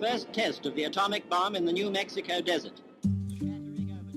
first test of the atomic bomb in the New Mexico desert.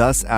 10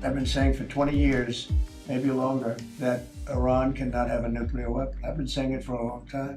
I've been saying for 20 years, maybe longer, that Iran cannot have a nuclear weapon. I've been saying it for a long time.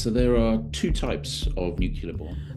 So there are 2 types of nuclear bomb.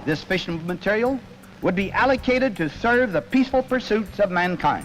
This fission material would be allocated to serve the peaceful pursuits of mankind.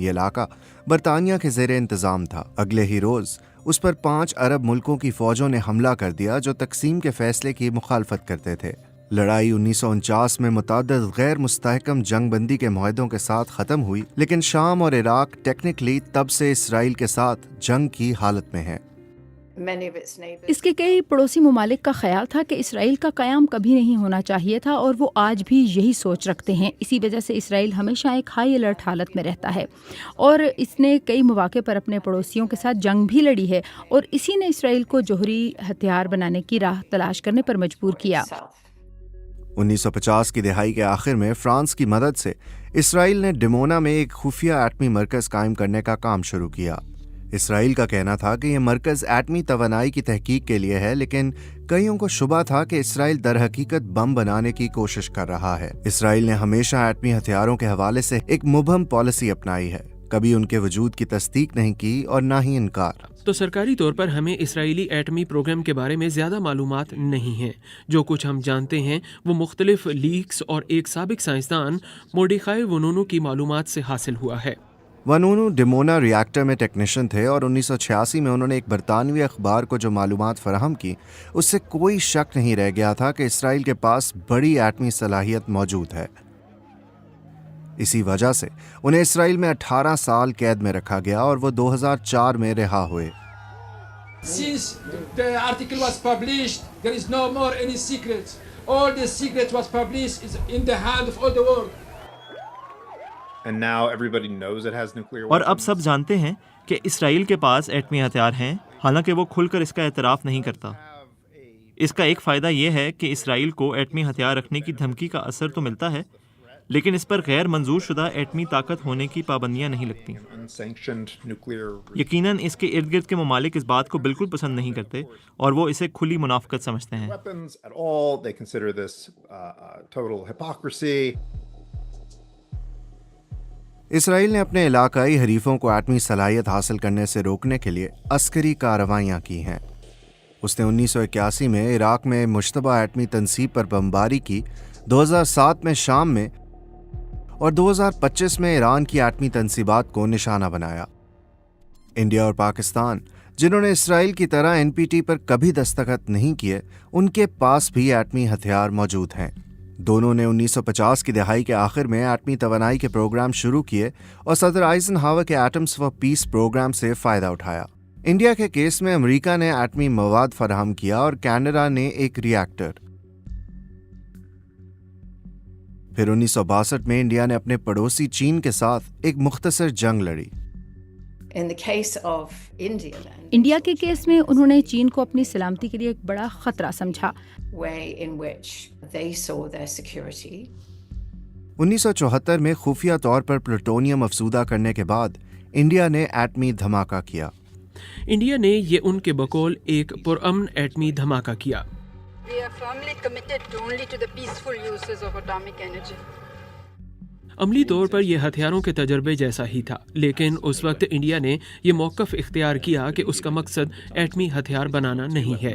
یہ علاقہ برطانیہ کے زیر انتظام تھا۔ اگلے ہی روز اس پر 5 عرب ملکوں کی فوجوں نے حملہ کر دیا جو تقسیم کے فیصلے کی مخالفت کرتے تھے۔ لڑائی 1949 میں متعدد غیر مستحکم جنگ بندی کے معاہدوں کے ساتھ ختم ہوئی، لیکن شام اور عراق ٹیکنیکلی تب سے اسرائیل کے ساتھ جنگ کی حالت میں ہیں۔ اس کے کئی پڑوسی ممالک کا خیال تھا کہ اسرائیل کا قیام کبھی نہیں ہونا چاہیے تھا، اور وہ آج بھی یہی سوچ رکھتے ہیں۔ اسی وجہ سے اسرائیل ہمیشہ ایک ہائی الرٹ حالت میں رہتا ہے، اور اس نے کئی مواقع پر اپنے پڑوسیوں کے ساتھ جنگ بھی لڑی ہے، اور اسی نے اسرائیل کو جوہری ہتھیار بنانے کی راہ تلاش کرنے پر مجبور کیا۔ 1950 کی دہائی کے آخر میں فرانس کی مدد سے اسرائیل نے ڈمونا میں ایک خفیہ ایٹمی مرکز قائم کرنے کا کام شروع کیا۔ اسرائیل کا کہنا تھا کہ یہ مرکز ایٹمی توانائی کی تحقیق کے لیے ہے، لیکن کئیوں کو شبہ تھا کہ اسرائیل در حقیقت بم بنانے کی کوشش کر رہا ہے۔ اسرائیل نے ہمیشہ ایٹمی ہتھیاروں کے حوالے سے ایک مبہم پالیسی اپنائی ہے، کبھی ان کے وجود کی تصدیق نہیں کی اور نہ ہی انکار۔ تو سرکاری طور پر ہمیں اسرائیلی ایٹمی پروگرام کے بارے میں زیادہ معلومات نہیں ہیں۔ جو کچھ ہم جانتے ہیں وہ مختلف لیکس اور ایک سابق سائنسدان موردیخائی ونونو کی معلومات سے حاصل ہوا ہے۔ ونونو ڈمونا ری ایکٹر میں ٹیکنیشین تھے، اور 1986 میں انہوں نے ایک برطانوی اخبار کو جو معلومات فراہم کی اس سے کوئی شک نہیں رہ گیا تھا کہ اسرائیل کے پاس بڑی ایٹمی صلاحیت موجود ہے۔ اسی وجہ سے انہیں اسرائیل میں 18 سال قید میں رکھا گیا اور وہ 2004 میں رہا ہوئے۔ Since the article was published, there is no more any secrets. All the secret was published is in the hand of all the world. And now everybody knows it has nuclear weapons. اور اب سب جانتے ہیں کہ اسرائیل کے پاس ایٹمی ہتھیار ہیں، حالانکہ وہ کھل کر اس کا اعتراف نہیں کرتا۔ اس کا ایک فائدہ یہ ہے کہ اسرائیل کو ایٹمی ہتھیار رکھنے کی دھمکی کا اثر تو ملتا ہے، لیکن اس پر غیر منظور شدہ ایٹمی طاقت ہونے کی پابندیاں نہیں لگتی۔ یقیناً اس کے ارد گرد کے ممالک اس بات کو بالکل پسند نہیں کرتے، اور وہ اسے کھلی منافقت سمجھتے ہیں۔ اسرائیل نے اپنے علاقائی حریفوں کو ایٹمی صلاحیت حاصل کرنے سے روکنے کے لیے عسکری کارروائیاں کی ہیں۔ اس نے 1981 میں عراق میں مشتبہ ایٹمی تنصیب پر بمباری کی، 2007 میں شام میں، اور 2025 میں ایران کی ایٹمی تنصیبات کو نشانہ بنایا۔ انڈیا اور پاکستان، جنہوں نے اسرائیل کی طرح NPT پر کبھی دستخط نہیں کیے، ان کے پاس بھی ایٹمی ہتھیار موجود ہیں۔ دونوں نے 1950 کی دہائی کے آخر میں ایٹمی توانائی کے پروگرام شروع کیے اور صدر آئزن ہاور کے ایٹمز فار پیس پروگرام سے فائدہ اٹھایا۔ انڈیا کے کیس میں امریکہ نے ایٹمی مواد فراہم کیا اور کینیڈا نے ایک ری ایکٹر۔ پھر 1962 میں انڈیا نے اپنے پڑوسی چین کے ساتھ ایک مختصر جنگ لڑی۔ انڈیا کے کیس میں انہوں نے چین کو اپنی سلامتی کے لیے ایک بڑا خطرہ سمجھا۔ 1974 میں خفیہ طور پر پلوٹونیم افزودہ کرنے کے بعد انڈیا نے ایٹمی دھماکہ کیا۔ انڈیا نے یہ ان کے بقول ایک پرامن ایٹمی دھماکہ کیا۔ عملی طور پر یہ ہتھیاروں کے تجربے جیسا ہی تھا، لیکن اس وقت انڈیا نے یہ موقف اختیار کیا کہ اس کا مقصد ایٹمی ہتھیار بنانا نہیں ہے۔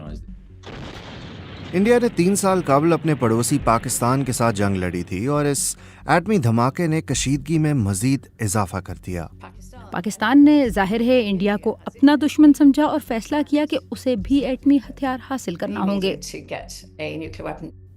انڈیا نے 3 سال قبل اپنے پڑوسی پاکستان کے ساتھ جنگ لڑی تھی، اور اس ایٹمی دھماکے نے کشیدگی میں مزید اضافہ کر دیا۔ پاکستان نے ظاہر ہے انڈیا کو اپنا دشمن سمجھا اور فیصلہ کیا کہ اسے بھی ایٹمی ہتھیار حاصل کرنا ہوں گے۔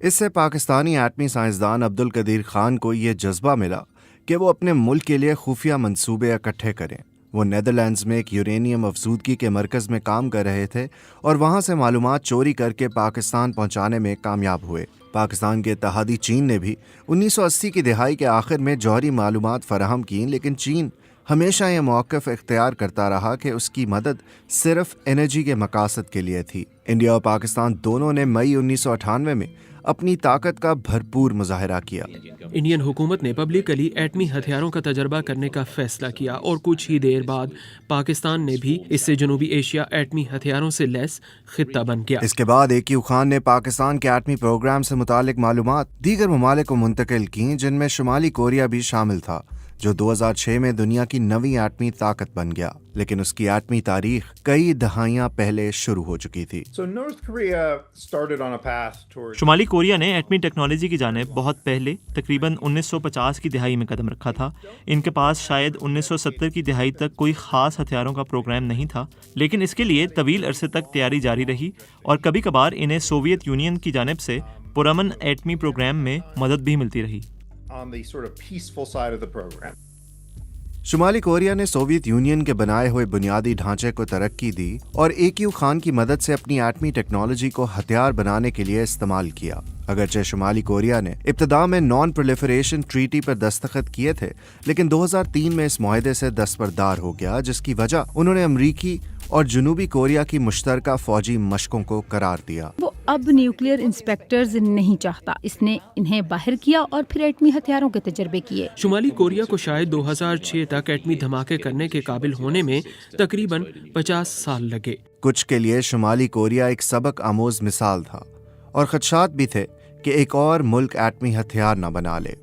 اس سے پاکستانی ایٹمی سائنسدان عبدالقدیر خان کو یہ جذبہ ملا کہ وہ اپنے ملک کے لیے خفیہ منصوبے اکٹھے کریں۔ وہ نیدرلینڈز میں ایک یورینیم افزودگی کے مرکز میں کام کر رہے تھے اور وہاں سے معلومات چوری کر کے پاکستان پہنچانے میں کامیاب ہوئے۔ پاکستان کے اتحادی چین نے بھی 1980 کی دہائی کے آخر میں جوہری معلومات فراہم کی، لیکن چین ہمیشہ یہ موقف اختیار کرتا رہا کہ اس کی مدد صرف انرجی کے مقاصد کے لیے تھی۔ انڈیا اور پاکستان دونوں نے مئی 1998 میں اپنی طاقت کا بھرپور مظاہرہ کیا۔ انڈین حکومت نے پبلکلی ایٹمی ہتھیاروں کا تجربہ کرنے کا فیصلہ کیا، اور کچھ ہی دیر بعد پاکستان نے بھی اس سے جنوبی ایشیا ایٹمی ہتھیاروں سے لیس خطہ بن گیا۔ اس کے بعد AQ خان نے پاکستان کے ایٹمی پروگرام سے متعلق معلومات دیگر ممالک کو منتقل کیں، جن میں شمالی کوریا بھی شامل تھا، جو 2006 میں دنیا کی نویں ایٹمی طاقت بن گیا، لیکن اس کی ایٹمی تاریخ کئی دہائیاں پہلے شروع ہو چکی تھی۔ So North Korea started on a path towards شمالی کوریا نے ایٹمی ٹیکنالوجی کی جانب بہت پہلے تقریباً 1950 کی دہائی میں قدم رکھا تھا۔ ان کے پاس شاید 1970 کی دہائی تک کوئی خاص ہتھیاروں کا پروگرام نہیں تھا، لیکن اس کے لیے طویل عرصے تک تیاری جاری رہی اور کبھی کبھار انہیں سوویت یونین کی جانب سے پرامن ایٹمی پروگرام میں مدد بھی ملتی رہی۔ on the sort of peaceful side of the program. شمالی کوریا نے سوویت یونین کے بنائے ہوئے بنیادی ڈھانچے کو ترقی دی اور AQ خان کی مدد سے اپنی ایٹمی ٹیکنالوجی کو ہتھیار بنانے کے لیے استعمال کیا۔ اگرچہ شمالی کوریا نے ابتدا میں نان پرولیفریشن ٹریٹی پر دستخط کیے تھے، لیکن 2003 میں اس معاہدے سے دستبردار ہو گیا، جس کی وجہ انہوں نے امریکی اور جنوبی کوریا کی مشترکہ فوجی مشقوں کو قرار دیا۔ وہ اب نیوکلیئر انسپیکٹرز نہیں چاہتا، اس نے انہیں باہر کیا اور پھر ایٹمی ہتھیاروں کے تجربے کیے۔ شمالی کوریا کو شاید 2006 تک ایٹمی دھماکے کرنے کے قابل ہونے میں تقریباً 50 سال لگے۔ کچھ کے لیے شمالی کوریا ایک سبق آموز مثال تھا، اور خدشات بھی تھے کہ ایک اور ملک ایٹمی ہتھیار نہ بنا لے۔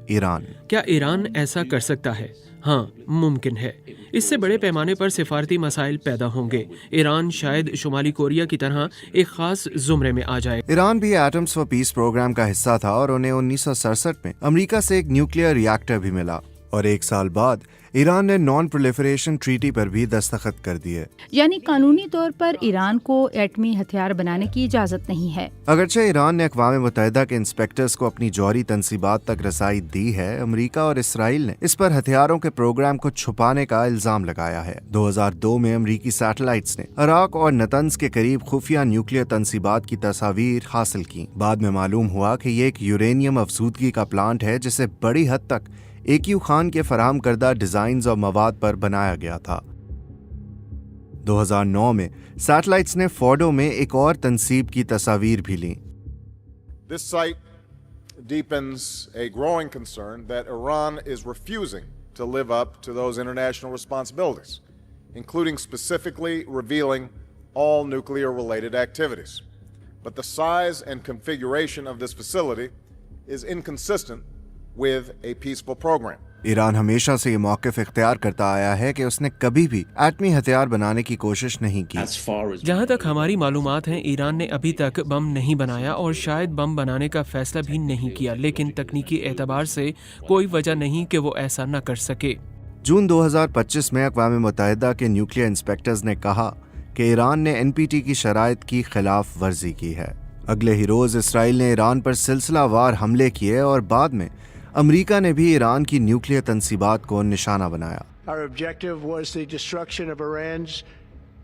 ایران۔ کیا ایران ایسا کر سکتا ہے؟ ہاں، ممکن ہے۔ اس سے بڑے پیمانے پر سفارتی مسائل پیدا ہوں گے۔ ایران شاید شمالی کوریا کی طرح ایک خاص زمرے میں آ جائے۔ ایران بھی ایٹمز فار پیس پروگرام کا حصہ تھا اور انہیں 1967 میں امریکہ سے ایک نیوکلیئر ریاکٹر بھی ملا، اور ایک سال بعد ایران نے نان پرولیفریشن ٹریٹی پر بھی دستخط کر دیے۔ یعنی قانونی طور پر ایران کو ایٹمی ہتھیار بنانے کی اجازت نہیں ہے۔ اگرچہ ایران نے اقوام متحدہ کے انسپیکٹرز کو اپنی جوہری تنصیبات تک رسائی دی ہے، امریکہ اور اسرائیل نے اس پر ہتھیاروں کے پروگرام کو چھپانے کا الزام لگایا ہے۔ 2002 میں امریکی سیٹلائٹس نے عراق اور نتنز کے قریب خفیہ نیوکلیئر تنصیبات کی تصاویر حاصل کی۔ بعد میں معلوم ہوا کہ یہ ایک یورینیم افزودگی کا پلانٹ ہے جسے بڑی حد تک AQ خان کے فراہم کردہ ڈیزائنز اور مواد پر بنایا گیا تھا۔ 2009 میں سیٹلائٹس نے فورڈو میں ایک اور تنصیب کی تصاویر بھی لیں۔ This site deepens a growing concern that Iran is refusing to live up to those international responsibilities, including specifically revealing all nuclear-related activities. But the size and configuration of this facility is inconsistent with a peaceful program. Iran ہمیشہ سے یہ موقف اختیار کرتا آیا ہے کہ اس نے کبھی بھی ایٹمی ہتھیار بنانے کی کوشش نہیں کی۔ جہاں تک ہماری معلومات ہیں، ایران نے ابھی تک بم نہیں بنایا اور شاید بم بنانے کا فیصلہ بھی نہیں کیا، لیکن تکنیکی اعتبار سے کوئی وجہ نہیں کہ وہ ایسا نہ کر سکے۔ جون 2025 میں اقوام متحدہ کے نیوکلیئر انسپیکٹرز نے کہا کہ ایران نے NPT کی شرائط کی خلاف ورزی کی ہے۔ اگلے ہی روز اسرائیل نے ایران پر سلسلہ وار حملے کیے اور بعد میں امریکہ نے بھی ایران کی نیوکلیئر تنصیبات کو نشانہ بنایا۔ Our objective was the destruction of Iran's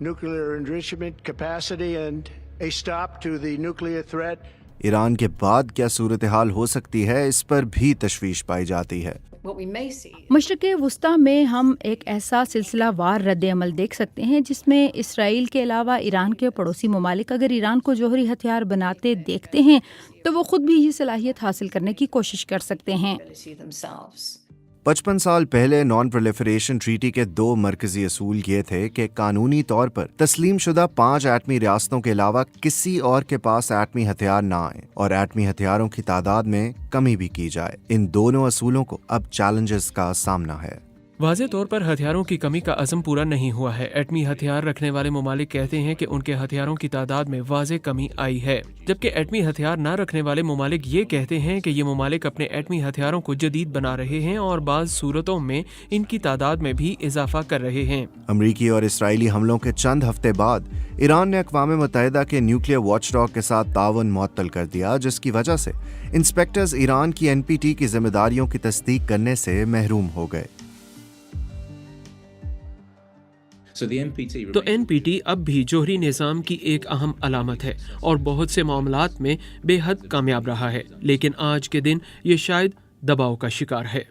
nuclear enrichment capacity and a stop to the nuclear threat. Iran کے بعد کیا صورتحال ہو سکتی ہے، اس پر بھی تشویش پائی جاتی ہے۔ مشرق وسطیٰ میں ہم ایک ایسا سلسلہ وار رد عمل دیکھ سکتے ہیں جس میں اسرائیل کے علاوہ ایران کے پڑوسی ممالک اگر ایران کو جوہری ہتھیار بناتے دیکھتے ہیں تو وہ خود بھی یہ صلاحیت حاصل کرنے کی کوشش کر سکتے ہیں۔ 55 سال پہلے نان پرولیفریشن ٹریٹی کے 2 مرکزی اصول یہ تھے کہ قانونی طور پر تسلیم شدہ 5 ایٹمی ریاستوں کے علاوہ کسی اور کے پاس ایٹمی ہتھیار نہ آئیں اور ایٹمی ہتھیاروں کی تعداد میں کمی بھی کی جائے۔ ان دونوں اصولوں کو اب چیلنجز کا سامنا ہے۔ واضح طور پر ہتھیاروں کی کمی کا عزم پورا نہیں ہوا ہے۔ ایٹمی ہتھیار رکھنے والے ممالک کہتے ہیں کہ ان کے ہتھیاروں کی تعداد میں واضح کمی آئی ہے، جبکہ ایٹمی ہتھیار نہ رکھنے والے ممالک یہ کہتے ہیں کہ یہ ممالک اپنے ایٹمی ہتھیاروں کو جدید بنا رہے ہیں اور بعض صورتوں میں ان کی تعداد میں بھی اضافہ کر رہے ہیں۔ امریکی اور اسرائیلی حملوں کے چند ہفتے بعد ایران نے اقوام متحدہ کے نیوکلیئر واچ ڈاگ کے ساتھ تعاون معطل کر دیا، جس کی وجہ سے انسپیکٹرز ایران کی NPT کی ذمہ داریوں کی تصدیق کرنے سے محروم ہو گئے۔ تو NPT اب بھی جوہری نظام کی ایک اہم علامت ہے اور بہت سے معاملات میں بے حد کامیاب رہا ہے، لیکن آج کے دن یہ شاید دباؤ کا شکار ہے۔